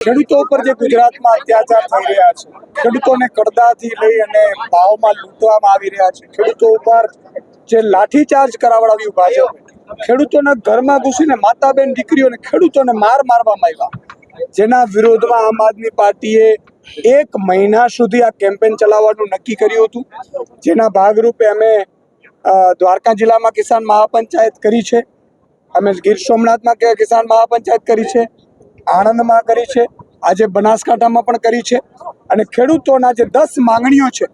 ખેડૂતો ઉપર જે ગુજરાતમાં અત્યાચાર થઈ રહ્યા છે, ખેડૂતોને કડદાથી લઈ અને ભાવમાં લૂંટવામાં આવી રહ્યા છે, ખેડૂતો ઉપર જે લાઠીચાર્જ કરાવડાવ્યું ભાજપે, ખેડૂતોના ઘરમાં ઘૂસીને માતાબેન દીકરીઓને ખેડૂતોને મારવામાં આવ્યા, જેના વિરોધમાં આમ આદમી પાર્ટીએ 1 મહિના સુધી આ કેમ્પેન ચલાવવાનું નક્કી કર્યું હતું, જેના ભાગરૂપે અમે દ્વારકા જિલ્લામાં કિસાન મહાપંચાયત કરી છે, અમે ગીર સોમનાથમાં કિસાન મહાપંચાયત કરી છે, આણંદમાં કરી છે, આજે બનાસકાંઠામાં પણ કરી છે અને ખેડૂતોના જે 10 માંગણીઓ છે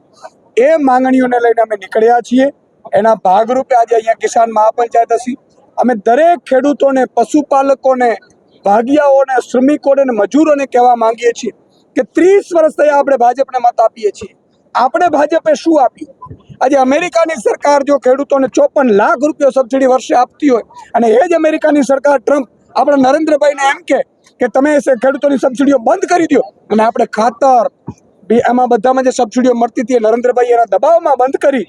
એ માંગણીઓને લઈને અમે નીકળ્યા છીએ। એના ભાગરૂપે આજે અહીંયા કિસાન મહાપંચાયત હશે। અમે દરેક ખેડૂતોને, પશુપાલકોને, ભાગિયાઓને, શ્રમિકોને અને મજૂરોને કહેવા માંગીએ છીએ કે 30 વર્ષ થયા આપણે ભાજપને મત આપીએ છીએ, આપણે ભાજપે શું આપ્યું? આજે અમેરિકાની સરકાર જો ખેડૂતોને 54 લાખ રૂપિયા સબસિડી વર્ષે આપતી હોય અને એ જ અમેરિકાની સરકાર ટ્રમ્પ આપણા નરેન્દ્રભાઈને એમ કે તમે ખેડૂતોની સબસિડીઓ બંધ કરી દો અને આપણે ખાતર એમાં બધામાં જે સબસિડીઓ મળતી હતી નરેન્દ્રભાઈ એના દબાવમાં બંધ કરી,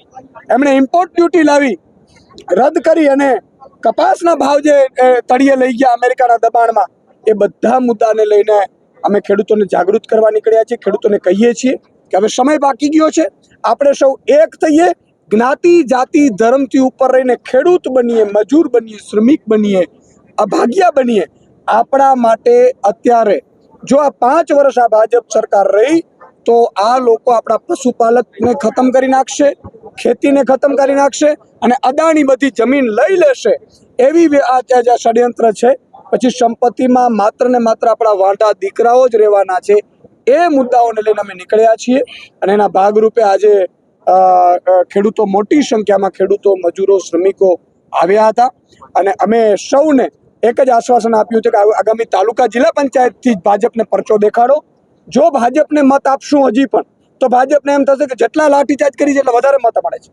એમણે ઇમ્પોર્ટ ડ્યુટી લાવી રદ કરી અને કપાસના ભાવ જે તળિયે લઈ ગયા અમેરિકાના દબાણમાં, એ બધા મુદ્દાને લઈને અમે ખેડૂતોને જાગૃત કરવા નીકળ્યા છીએ। ખેડૂતોને કહીએ છીએ કે હવે સમય બાકી ગયો છે, આપણે સૌ એક થઈએ, જ્ઞાતિ, જાતિ, ધર્મથી ઉપર રહીને ખેડૂત બનીએ, મજૂર બનીએ, શ્રમિક બનીએ, અભાગ્યા બનીએ। આપણા માટે અત્યારે જો આ 5 વર્ષ આ ભાજપ સરકાર રહી તો આ લોકો આપણા પશુપાલકને ખતમ કરી નાખશે, ખેતીને ખતમ કરી નાખશે અને અદાણી બધી જમીન લઈ લેશે, એવી આ જે ષડયંત્ર છે। પછી સંપત્તિમાં માત્ર ને માત્ર આપણા વાંઢા દીકરાઓ જ રહેવાના છે, એ મુદ્દાઓને લઈને અમે નીકળ્યા છીએ અને એના ભાગરૂપે આજે ખેડૂતો, મોટી સંખ્યામાં ખેડૂતો, મજૂરો, શ્રમિકો આવ્યા હતા અને અમે સૌને એક જ આશ્વાસન આપ્યું છે કે આગામી તાલુકા જિલ્લા પંચાયતથી ભાજપને પરચો દેખાડો। જો ભાજપને મત આપશું હજી પણ તો ભાજપને એમ થશે કે જેટલા લાઠીચાર્જ કરી છે એટલા વધારે મત મળે છે।